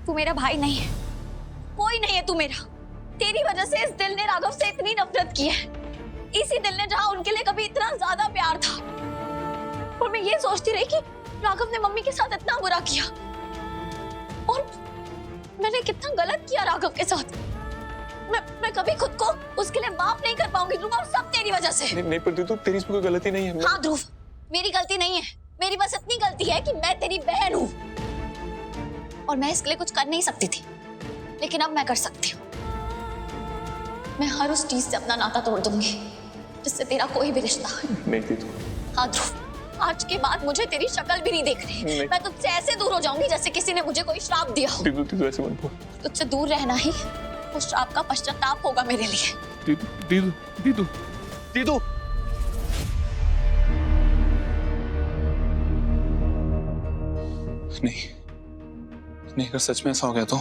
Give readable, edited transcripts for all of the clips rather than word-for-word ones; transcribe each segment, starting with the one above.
तू मेरा भाई नहीं है, कोई नहीं है तू मेरा। तेरी वजह से इस दिल ने राघव से इतनी नफरत की है, इसी दिल ने जहां उनके लिए कभी इतना ज्यादा प्यार था। और मैं ये सोचती रही कि राघव ने मम्मी के साथ इतना बुरा किया, और मैंने कितना गलत किया राघव के साथ। मैं कभी खुद को उसके लिए माफ नहीं कर पाऊंगी ध्रुव, और सब तेरी वजह से। नहीं पर तू तेरी इसमें कोई गलती नहीं है। हाँ ध्रुव, मेरी गलती नहीं है। मेरी बस इतनी गलती है कि मैं तेरी बहन हूँ, और मैं इसके लिए कुछ कर नहीं सकती थी, लेकिन अब मैं कर सकती हूँ। मैं हर उस चीज से अपना नाता तोड़ दूंगी जिससे तेरा कोई भी रिश्ता नहीं दीदू। हाँ ध्रुव, आज के बाद मुझे तेरी शक्ल भी नहीं देखनी। मैं तुझसे ऐसे दूर हो जाऊंगी जैसे किसी ने मुझे कोई श्राप दिया हो। दीदू ऐसे मत बोल। तुझसे दूर रहना ही उस श्राप का पश्चाताप होगा मेरे लिए। दीदू दीदू दीदू। नहीं, अगर सच में ऐसा हो गया तो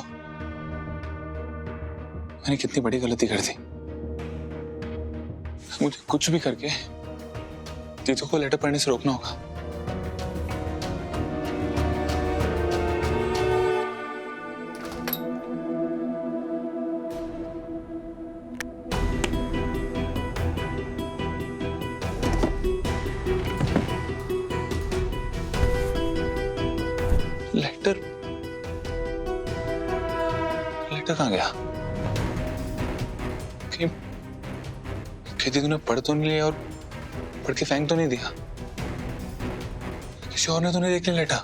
मैंने कितनी बड़ी गलती कर दी। मुझे कुछ भी करके दीदू को लेटर पढ़ने से रोकना होगा। लेटर कहाँ गया? दीदू ने पढ़ तो नहीं लिया और पढ़ के फेंक तो नहीं दिया? किसी और ने तो नहीं देख लिया लेटर?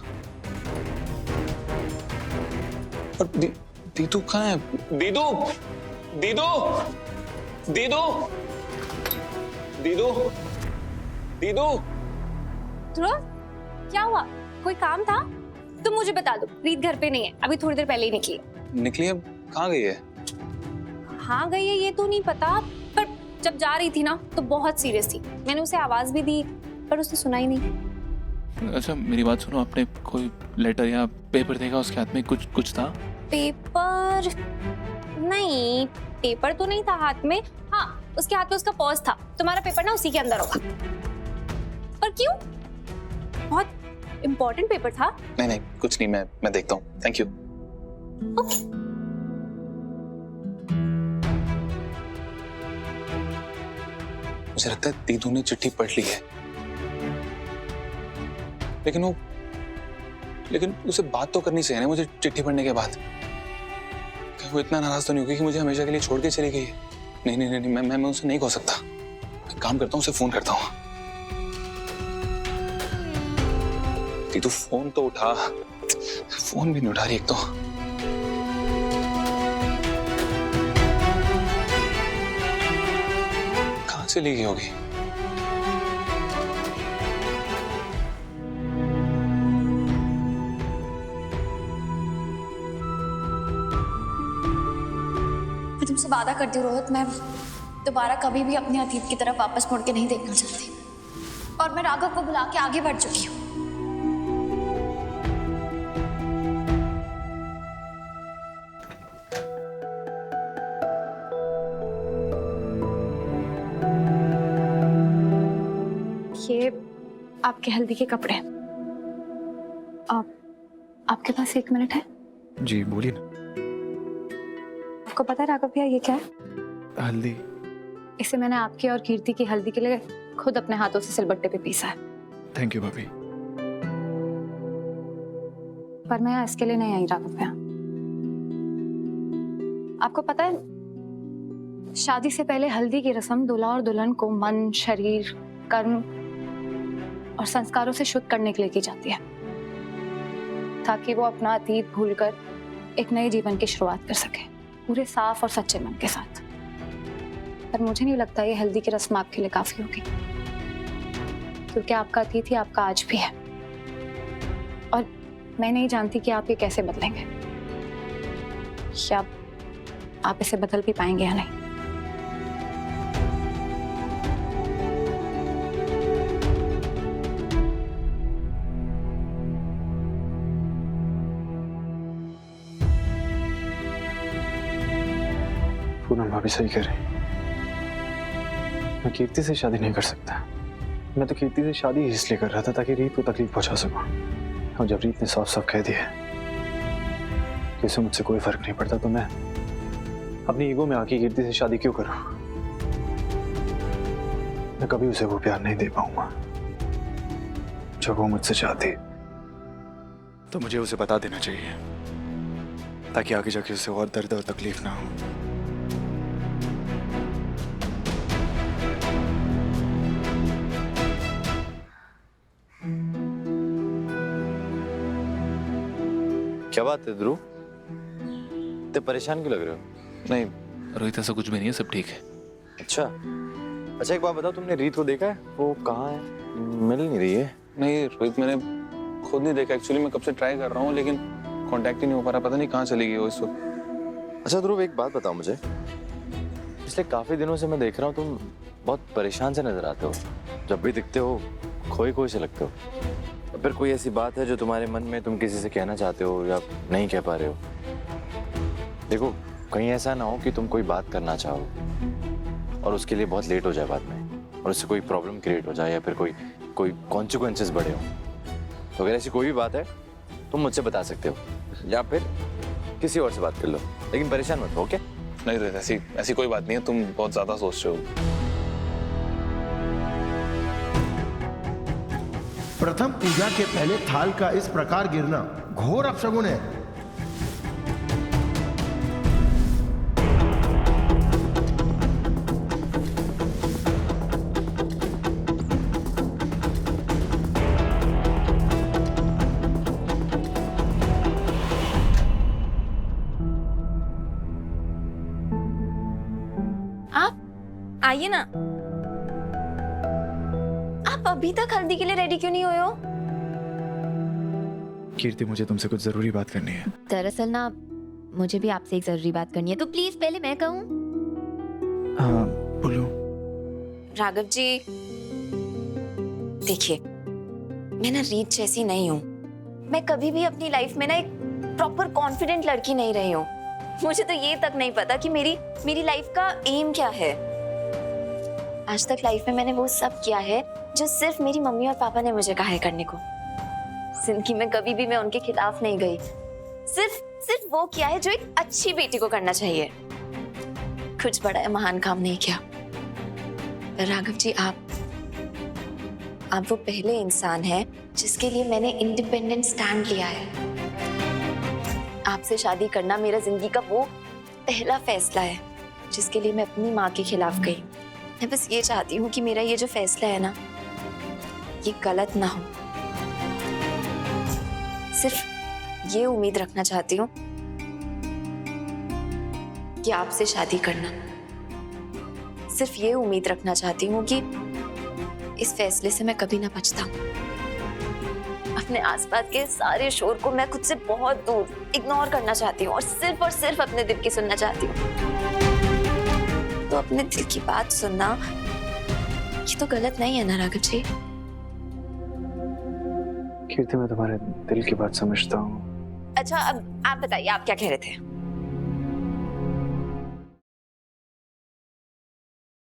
और दीदू कहाँ है? दीदू दीदू दीदू दीदू दीदू। ध्रुव, क्या हुआ? कोई काम था? तुम मुझे बता दो। रीत घर पे नहीं है, अभी थोड़ी देर पहले ही निकली। निकली है? कहाँ गई है? हाँ गई है ये तो नहीं पता, पर जब जा रही थी ना तो बहुत सीरियस थी। मैंने उसे आवाज भी दी पर उसने सुना ही नहीं। अच्छा मेरी बात सुनो, आपने कोई लेटर या पेपर देखा उसके हाथ में? कुछ था? पेपर नहीं, पेपर तो नहीं था हाथ में। हाँ, उसके हाथ में उसका पर्स था। तुम्हारा पेपर ना उसी के अंदर होगा। पर क्यों? बहुत इम्पोर्टेंट पेपर था। नहीं कुछ नहीं, मैं देखता हूँ। Thank you. ओके। मुझे लगता है दीदू ने चिट्ठी पढ़ ली है, लेकिन उसे बात तो करनी चाहिए ना मुझे चिट्ठी पढ़ने के बाद। वो इतना नाराज तो नहीं होगी कि मुझे हमेशा के लिए छोड़ के चली गई है? नहीं, मैं उसे नहीं कह सकता। एक काम करता हूँ, उसे फोन करता हूँ। दीदू फोन तो उठा। फोन भी नहीं उठा रही एक तो। कहाँ चली गई होगी? मैं तुमसे वादा करती हूँ रोहित, मैं दोबारा कभी भी अपने अतीत की तरफ वापस मुड़ के नहीं देखना चाहती, और मैं राघव को बुला के आगे बढ़ चुकी हूँ। ये आपके हल्दी के कपड़े। आपके पास 1 मिनट है? जी बोलिए ना। आपको पता है राघव भैया ये क्या है? हल्दी? इसे मैंने आपकी और कीर्ति की हल्दी के लिए खुद अपने हाथों से सिलबट्टे पे पीसा है। थैंक यू भाभी। पर मैं यहाँ इसके लिए नहीं आई राघव भैया। आपको पता है शादी से पहले हल्दी की रस्म दूल्हा और दुल्हन को मन, शरीर, कर्म और संस्कारों से शुद्ध करने के लिए की जाती है, ताकि वो अपना अतीत भूलकर एक नए जीवन की शुरुआत कर सके, पूरे साफ और सच्चे मन के साथ। पर मुझे नहीं लगता ये हल्दी की रस्म आपके लिए काफी होगी, क्योंकि आपका अतीत ही आपका आज भी है, और मैं नहीं जानती कि आप ये कैसे बदलेंगे, या आप इसे बदल भी पाएंगे या नहीं। पूनम भाभी सही कह रही। मैं कीर्ति से शादी नहीं कर सकता। मैं तो कीर्ति से शादी इसलिए कर रहा था ताकि रीत को तकलीफ पहुंचा सकूं, और जब रीत ने साफ साफ कह दिया कि उसे मुझसे कोई फर्क नहीं पड़ता, तो मैं अपनी ईगो में आके कीर्ति से शादी क्यों करूं? मैं कभी उसे वो प्यार नहीं दे पाऊंगा जो वो मुझसे चाहती। तो मुझे उसे बता देना चाहिए ताकि आगे जाके उसे और दर्द और तकलीफ ना हो। क्या बात है ध्रुव, इतने परेशान क्यों लग रहे हो? नहीं रोहित ऐसा कुछ भी नहीं है, सब ठीक है। अच्छा अच्छा, एक बात बताओ, तुमने रीत को देखा है? वो कहाँ है? मिल नहीं रही है। नहीं रोहित, मैंने खुद नहीं देखा एक्चुअली। मैं कब से ट्राई कर रहा हूँ लेकिन कांटेक्ट ही नहीं हो पा रहा। पता नहीं कहाँ चली गई वो इस वक्त। अच्छा ध्रुव, एक बात बताओ मुझे, पिछले काफी दिनों से मैं देख रहा हूँ तुम बहुत परेशान से नजर आते हो। जब भी दिखते हो खोए खोए से लगते हो। तो फिर कोई ऐसी बात है जो तुम्हारे मन में तुम किसी से कहना चाहते हो या नहीं कह पा रहे हो? देखो कहीं ऐसा ना हो कि तुम कोई बात करना चाहो और उसके लिए बहुत लेट हो जाए बाद में, और उससे कोई प्रॉब्लम क्रिएट हो जाए या फिर कोई कॉन्सिक्वेंसेस बढ़े हो। तो अगर ऐसी कोई भी बात है तुम मुझसे बता सकते हो या फिर किसी और से बात कर लो, लेकिन परेशान मत हो। ओके? नहीं रोहित, ऐसी कोई बात नहीं है। तुम बहुत ज्यादा सोच रहे हो। प्रथम पूजा के पहले थाल का इस प्रकार गिरना घोर अपशगुन है। आप आइए ना। आप अभी तक हल्दी के लिए रेडी क्यों नहीं हुए हो? कीर्ति, मुझे तुमसे कुछ जरूरी बात करनी है। दरअसल ना मुझे भी आपसे एक जरूरी बात करनी है, तो प्लीज पहले मैं कहूँ। हाँ बोलो। राघव जी देखिए, मैं ना रीत जैसी नहीं हूँ। मैं कभी भी अपनी लाइफ में ना एक प्रॉपर कॉन्फिडेंट लड़की नहीं रही हूँ। मुझे तो ये तक नहीं पता कि मेरी लाइफ का एम क्या है। आज तक लाइफ में मैंने वो सब किया है जो सिर्फ मेरी मम्मी और पापा ने मुझे कहा है करने को। जिंदगी में कभी भी मैं उनके खिलाफ नहीं गई। सिर्फ वो किया है जो एक अच्छी बेटी को करना चाहिए। कुछ बड़ा या महान काम नहीं किया। राघव जी, आप वो पहले इंसान हैं जिसके लिए मैंने इंडिपेंडेंट स्टैंड लिया है। आपसे शादी करना मेरा जिंदगी का वो पहला फैसला है जिसके लिए मैं अपनी माँ के खिलाफ गई। मैं बस ये चाहती हूँ कि मेरा ये जो फैसला है ना, ये गलत ना हो। सिर्फ ये उम्मीद रखना चाहती हूँ कि आपसे शादी करना, सिर्फ ये उम्मीद रखना चाहती हूँ कि इस फैसले से मैं कभी ना पछताऊं। अपने आसपास के सारे शोर को मैं खुद से बहुत दूर इग्नोर करना चाहती हूँ और सिर्फ अपने दिल की सुनना चाहती हूँ। तो अपने दिल की बात सुनना ये तो गलत नहीं है ना राघव जी? कीर्ति, मैं तुम्हारे दिल की बात समझता हूँ। अच्छा, अब आप बताइए, आप क्या कह रहे थे?